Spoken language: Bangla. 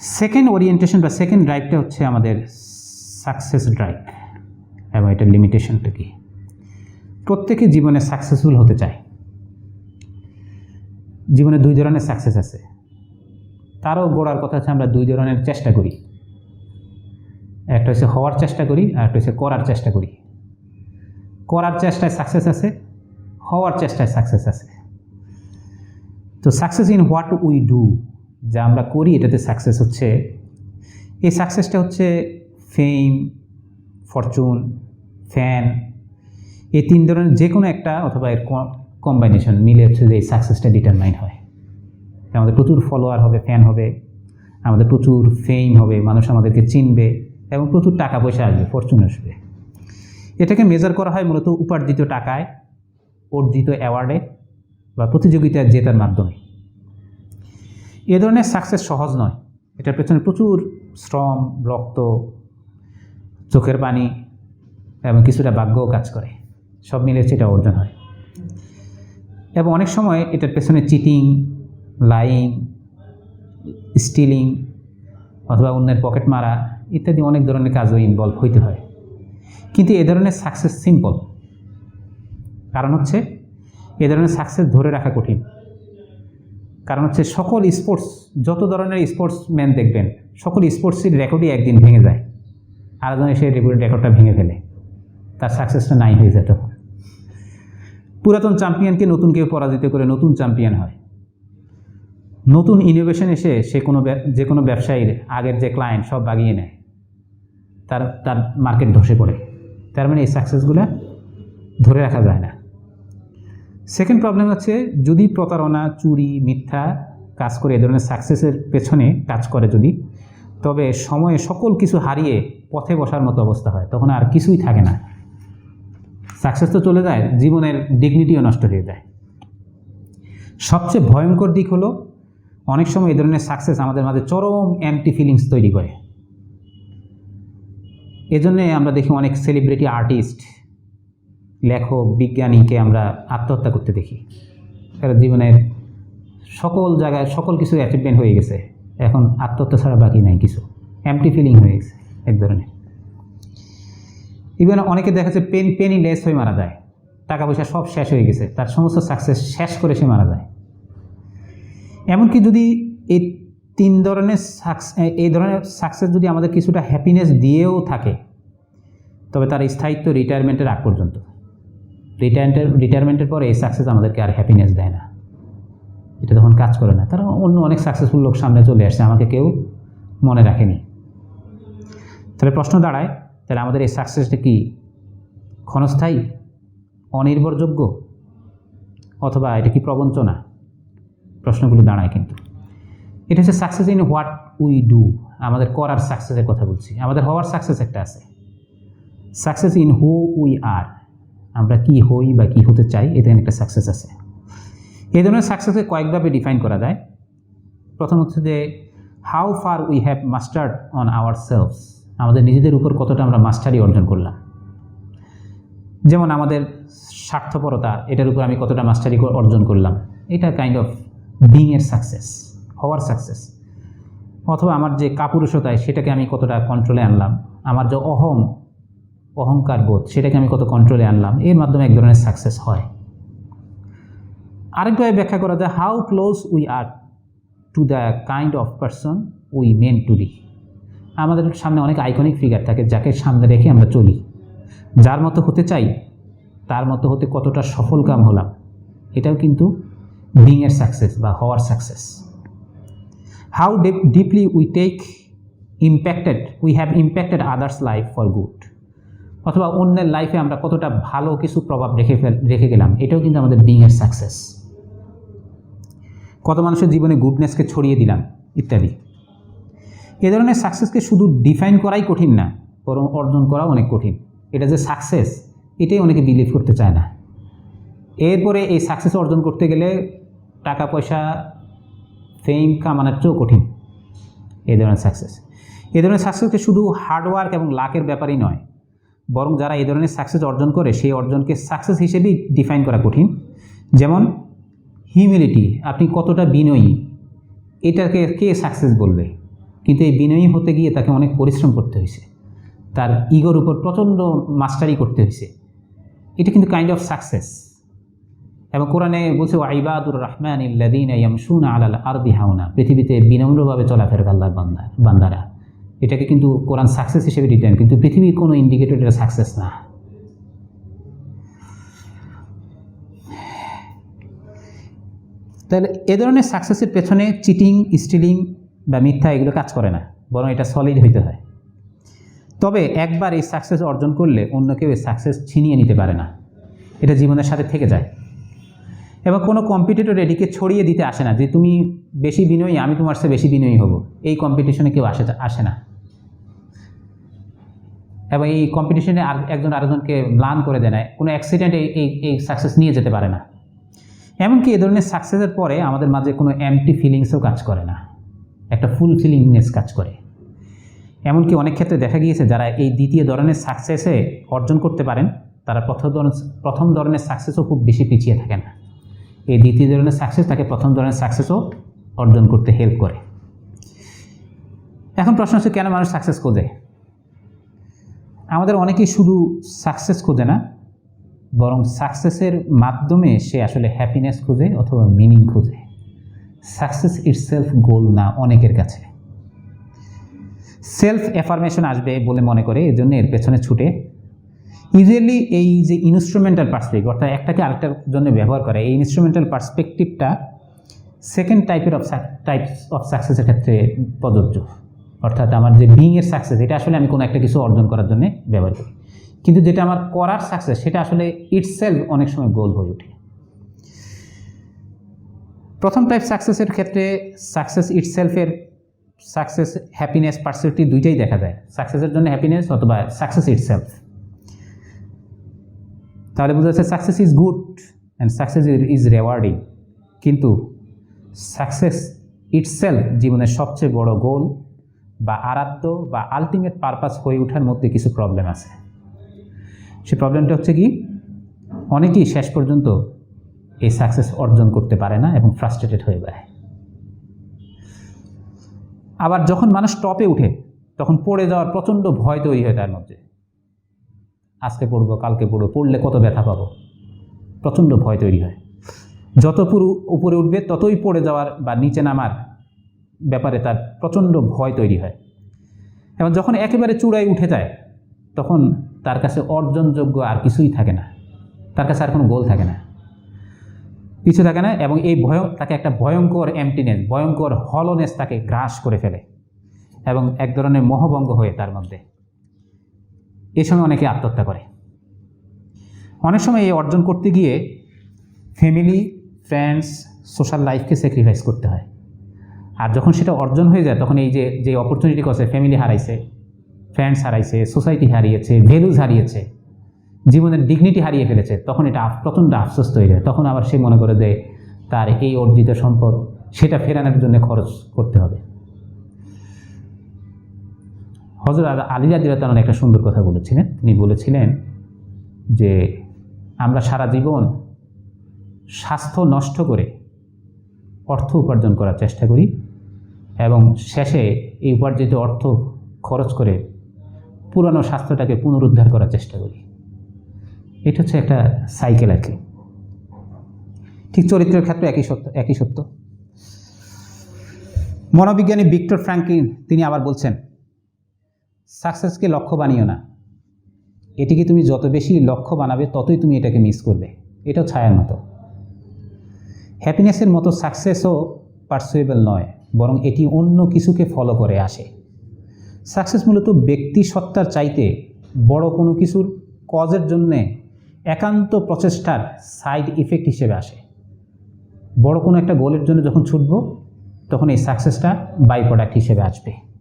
সেকেন্ড ওরিয়েন্টেশন বা সেকেন্ড ড্রাইভটা হচ্ছে আমাদের সাকসেস ড্রাইভ। এবং এটার লিমিটেশনটা কি? প্রত্যেকে জীবনে সাকসেসফুল হতে চায়। জীবনে দুই ধরনের সাকসেস আছে, তারও গোড়ার কথা হচ্ছে আমরা দুই ধরনের চেষ্টা করি। একটা হচ্ছে হওয়ার চেষ্টা করি, আর একটা হচ্ছে করার চেষ্টা করি। করার চেষ্টায় সাকসেস আছে, হওয়ার চেষ্টায় সাকসেস আছে। তো success in what we do, যা আমরা করি এটাতে সাকসেস হচ্ছে। এই সাকসেসটা হচ্ছে ফেম, ফরচুন, ফ্যান, এই তিন ধরনের যে কোনো একটা অথবা এর কম্বাইনেশন মিলে হচ্ছে যে এই সাকসেসটা ডিটারমাইন হয়। আমাদের প্রচুর ফলোয়ার হবে, ফ্যান হবে, আমাদের প্রচুর ফেম হবে, মানুষ আমাদেরকে চিনবে এবং প্রচুর টাকা পয়সা আসবে, ফরচুন আসবে। এটাকে মেজার করা হয় মূলত উপার্জিত টাকায়, অর্জিত অ্যাওয়ার্ডে বা প্রতিযোগিতায় জেতার মাধ্যমে। এ ধরনের সাকসেস সহজ নয়, এটার পেছনে প্রচুর শ্রম, রক্ত, চোখের পানি এবং কিছুটা ভাগ্যও কাজ করে, সব মিলে এটা অর্জন হয়। এবং অনেক সময় এটার পেছনে চিটিং, লাইং, স্টিলিং অথবা অন্যের পকেট মারা ইত্যাদি অনেক ধরনের কাজও ইনভলভ হইতে হয়। কিন্তু এ ধরনের সাকসেস সিম্পল, কারণ হচ্ছে এ ধরনের সাকসেস ধরে রাখা কঠিন। কারণ হচ্ছে সকল স্পোর্টস, যত ধরনের স্পোর্টসম্যান দেখবেন, সকল স্পোর্টসের রেকর্ডই একদিন ভেঙে যায়, আরেকজন এসে রেকর্ডটা ভেঙে ফেলে, তার সাকসেসটা নাই হয়ে যায়। তখন পুরাতন চ্যাম্পিয়নকে নতুন কেউ পরাজিত করে নতুন চ্যাম্পিয়ন হয়। নতুন ইনোভেশন এসে যে কোনো ব্যবসায়ীর আগের যে ক্লায়েন্ট সব বাগিয়ে নেয়, তার মার্কেট ধসে পড়ে। তার মানে এই সাকসেসগুলো ধরে রাখা যায় না। সেকেন্ড প্রবলেম হচ্ছে যদি প্রতারণা, চুরি, মিথ্যা কাজ করে এ ধরনের সাকসেসের পেছনে কাজ করে যদি, তবে সময়ে সকল কিছু হারিয়ে পথে বসার মতো অবস্থা হয়, তখন আর কিছুই থাকে না। সাকসেস তো চলে যায়, জীবনের ডিগনিটিও নষ্ট হয়ে যায়। সবচেয়ে ভয়ঙ্কর দিক হলো অনেক সময় এই ধরনের সাকসেস আমাদের মাঝে চরম অ্যান্টি ফিলিংস তৈরি করে। এজন্যে আমরা দেখি অনেক সেলিব্রিটি আর্টিস্ট, লেখক, বিজ্ঞানীকে আমরা আত্মহত্যা করতে দেখি। তারা জীবনের সকল জায়গায় সকল কিছু অ্যাচিভমেন্ট হয়ে গেছে, এখন আত্মহত্যা ছাড়া বাকি নাই কিছু, এমটি ফিলিং হয়ে গেছে এক ধরনের। ইভেন অনেকে দেখা যাচ্ছে পেনি লেস হয়ে মারা যায়, টাকা পয়সা সব শেষ হয়ে গেছে, তার সমস্ত সাকসেস শেষ করে সে মারা যায়। এমনকি যদি এই ধরনের সাকসেস যদি আমাদের কিছুটা হ্যাপিনেস দিয়েও থাকে, তবে তার স্থায়িত্ব রিটায়ারমেন্টের আগ পর্যন্ত। রিটায়ারমেন্টের পরে এই সাকসেস আমাদেরকে আর হ্যাপিনেস দেয় না, এটা তখন কাজ করে না। তারা অন্য অনেক সাকসেসফুল লোক সামনে চলে আসছে, আমাকে কেউ মনে রাখেনি। তাহলে প্রশ্ন দাঁড়ায়, তাহলে আমাদের এই সাকসেসটা কি ক্ষণস্থায়ী, অনির্ভরযোগ্য, অথবা এটা কি প্রবঞ্চনা? প্রশ্নগুলো দাঁড়ায়। কিন্তু এটা হচ্ছে success in what we do, আমাদের করার সাকসেসের কথা বলছি। আমাদের হওয়ার সাকসেস একটা আছে, success in who we are, আমরা কি হই বা কি হতে চাই, এতে একটা সাকসেস আছে। এই ধরনের সাকসেসকে কয়েকভাবে ডিফাইন করা যায়। প্রথম হচ্ছে যে how far we have mastered on our selves, আমাদের নিজেদের উপর কতটা আমরা মাস্টারি অর্জন করলাম। যেমন আমাদের স্বার্থপরতা, এটার উপর আমি কতটা মাস্টারি অর্জন করলাম, এটা কাইন্ড অফ বিইংয়ের সাকসেস, হওয়ার সাকসেস। অথবা আমার যে কাপুরুষতায় সেটাকে আমি কতটা কন্ট্রোলে আনলাম, আমার যে অহংকার বোধ সেটাকে আমি কত কন্ট্রোলে আনলাম, এর মাধ্যমে এক ধরনের সাকসেস হয়। আরেকভাবে ব্যাখ্যা করা যায় how close we are to the kind of person we mean to be, আমাদের সামনে অনেক আইকনিক ফিগার থাকে যাকে সামনে রেখে আমরা চলি, যার মতো হতে চাই তার মতো হতে কতটা সফল কাম হলাম, এটাও কিন্তু বিইংয়ের সাকসেস বা হওয়ার success. How deeply we have impacted others life for good, অথবা অন্যের লাইফে আমরা কতটা ভালো কিছু প্রভাব রেখে গেলাম, এটাও কিন্তু আমাদের বিইংয়ের সাকসেস। কত মানুষের জীবনে গুডনেসকে ছড়িয়ে দিলাম ইত্যাদি। এ ধরনের সাকসেসকে শুধু ডিফাইন করাই কঠিন না, বরং অর্জন করাও অনেক কঠিন। এটা যে সাকসেস এটাই অনেকে বিলিভ করতে চায় না। এরপরে এই সাকসেস অর্জন করতে গেলে টাকা পয়সা, ফেম কামানোর চেয়েও কঠিন এই ধরনের সাকসেস। এ ধরনের সাকসেসকে শুধু হার্ডওয়ার্ক এবং লাকের ব্যাপারই নয়, বরং যারা এই ধরনের সাকসেস অর্জন করে সেই অর্জনকে সাকসেস হিসেবেই ডিফাইন করা কঠিন। যেমন হিউমিলিটি, আপনি কতটা বিনয়ী, এটাকে কে সাকসেস বলবে? কিন্তু এই বিনয়ী হতে গিয়ে তাকে অনেক পরিশ্রম করতে হয়েছে, তার ইগোর উপর প্রচণ্ড মাস্টারি করতে হয়েছে। এটা কিন্তু কাইন্ড অফ সাকসেস। এবং কোরআনে বলছে ওয়াইবাদুর রহমানিল্লাযীনা ইয়ামশুনা আলাল আরদি হাওনা, পৃথিবীতে বিনম্রভাবে চলাফেরা আল্লাহর বান্দারা। এটাকে কিন্তু কোরআন সাকসেস হিসেবে রিটার্ন, কিন্তু পৃথিবীর কোনো ইন্ডিকেটর এটা সাকসেস না। তাহলে এ ধরনের সাকসেসের পেছনে চিটিং, স্টিলিং বা মিথ্যা এগুলো কাজ করে না, বরং এটা সলিড হইতে হয়। তবে একবার এই সাকসেস অর্জন করলে অন্য কেউ এই সাকসেস ছিনিয়ে নিতে পারে না, এটা জীবনের সাথে থেকে যায়। এবং কোনো কম্পিটিটর এটিকে ছড়িয়ে দিতে আসে না যে তুমি বেশি বিনয়ী, আমি তোমার চেয়ে বেশি বিনয়ী হব। এই কম্পিটিশনে কেউ আসে না। এবং এই কম্পিটিশনে একজন আরেকজনকে ম্লান করে দেয় না, কোনো অ্যাক্সিডেন্ট এই সাকসেস নিয়ে যেতে পারে না। এমনকি এ ধরনের সাকসেসের পরে আমাদের মাঝে কোনো এমটি ফিলিংসও কাজ করে না, একটা ফুলফিলিংনেস কাজ করে। এমনকি অনেক ক্ষেত্রে দেখা গিয়েছে যারা এই দ্বিতীয় ধরনের সাকসেসে অর্জন করতে পারেন, তারা প্রথম ধরনের সাকসেসও খুব বেশি পিছিয়ে থাকে না। এই দ্বিতীয় ধরনের সাকসেস তাকে প্রথম ধরনের সাকসেসও অর্জন করতে হেল্প করে। এখন প্রশ্ন হচ্ছে, কেন মানুষ সাকসেস খোঁজে? আমাদের অনেকেই শুধু সাকসেস খোঁজে না, বরং সাকসেসের মাধ্যমে সে আসলে হ্যাপিনেস খোঁজে অথবা মিনিং খোঁজে। সাকসেস ইটসেলফ গোল না অনেকের কাছে। সেলফ অ্যাফার্মেশন আসবে বলে মনে করে, এই জন্য এর পেছনে ছুটে। ইউজুয়ালি এই যে ইনস্ট্রুমেন্টাল পার্সপেক্টিভ, অর্থাৎ একটাকে আরেকটার জন্য ব্যবহার করে, এই ইনস্ট্রুমেন্টাল পার্সপেক্টিভটা সেকেন্ড টাইপস অফ সাকসেসের ক্ষেত্রে প্রযোজ্য। অর্থাৎ আমার যে বিইংয়ের সাকসেস, এটা আসলে আমি কোনো একটা কিছু অর্জন করার জন্য ব্যবহার করি, কিন্তু যেটা আমার করার সাকসেস, সেটা আসলে ইটসেলফ অনেক সময় গোল হয়ে ওঠে। প্রথম টাইপ সাকসেসের ক্ষেত্রে সাকসেস ইটসেলফের সাকসেস, হ্যাপিনেস, পার্সপেক্টিভ দুইটাই দেখা যায়। সাকসেসের জন্য হ্যাপিনেস অথবা সাকসেস ইটসেলফ। তাহলে বোঝা যাচ্ছে success is good and success is rewarding, কিন্তু সাকসেস ইটসেলফ জীবনের সবচেয়ে বড় গোল বা আরাধ্য বা আলটিমেট পারপাস হয়ে ওঠার মধ্যে কিছু প্রবলেম আছে। সেই প্রবলেমটা হচ্ছে কি, অনেকেই শেষ পর্যন্ত এই সাকসেস অর্জন করতে পারে না এবং ফ্রাস্ট্রেটেড হয়ে যায়। আবার যখন মানুষ টপে উঠে, তখন পড়ে যাওয়ার প্রচণ্ড ভয় তৈরি হয় তার মধ্যে। আজকে পড়বো, কালকে পড়বো, পড়লে কত ব্যথা পাবো, প্রচণ্ড ভয় তৈরি হয়। যত উপরে উঠবে ততই পড়ে যাওয়ার বা নিচে নামার ব্যাপারে তার প্রচণ্ড ভয় তৈরি হয়। এবং যখন একেবারে চূড়ায় উঠে যায়, তখন তার কাছে অর্জনযোগ্য আর কিছুই থাকে না, তার কাছে আর কোনো গোল থাকে না, কিছু থাকে না। এবং এই তাকে একটা ভয়ঙ্কর এমটিনেস, ভয়ঙ্কর হলোনেস তাকে গ্রাস করে ফেলে এবং এক ধরনের মোহভঙ্গ হয়ে তার মধ্যে। এই সময় অনেকে আত্মহত্যা করে। অনেক সময় এই অর্জন করতে গিয়ে ফ্যামিলি, ফ্রেন্ডস, সোশ্যাল লাইফকে স্যাক্রিফাইস করতে হয়। আর যখন সেটা অর্জন হয়ে যায়, তখন এই যে অপরচুনিটি করছে, ফ্যামিলি হারাইছে, ফ্রেন্ডস হারাইছে, সোসাইটি হারিয়েছে, ভ্যালুজ হারিয়েছে, জীবনের ডিগনিটি হারিয়ে ফেলেছে, তখন এটা প্রচণ্ড আফসোস তৈরি হয়। তখন আবার সে মনে করে যে তার এই অর্জিত সম্পদ সেটা ফেরানোর জন্য খরচ করতে হবে। হযরত আলী রাদিয়াল্লাহু তাআলা একটা সুন্দর কথা বলেছিলেন। তিনি বলেছিলেন যে আমরা সারা জীবন স্বাস্থ্য নষ্ট করে অর্থ উপার্জন করার চেষ্টা করি এবং শেষে এই উপার্জিত অর্থ খরচ করে পুরানো স্বাস্থ্যটাকে পুনরুদ্ধার করার চেষ্টা করি। এটা হচ্ছে একটা সাইকেল আর কি। ঠিক চরিত্রের ক্ষেত্রে একই সত্য। মনোবিজ্ঞানী ভিক্টর ফ্র্যাঙ্কলিন তিনি আবার বলছেন, সাকসেসকে লক্ষ্য বানিও না, এটিকে তুমি যত বেশি লক্ষ্য বানাবে ততই তুমি এটাকে মিস করবে। এটাও ছায়ার মতো। হ্যাপিনেসের মতো সাকসেসও পারসুয়েবল নয়, বরং এটি অন্য কিছুকে ফলো করে আসে। সাকসেস মূলত ব্যক্তি সত্তার চাইতে বড় কোনো কিছুর কজের জন্যে একান্ত প্রচেষ্টার সাইড ইফেক্ট হিসেবে আসে। বড় কোনো একটা গোলের জন্য যখন ছুটব, তখন এই সাকসেসটা বাই প্রোডাক্ট হিসেবে আসবে।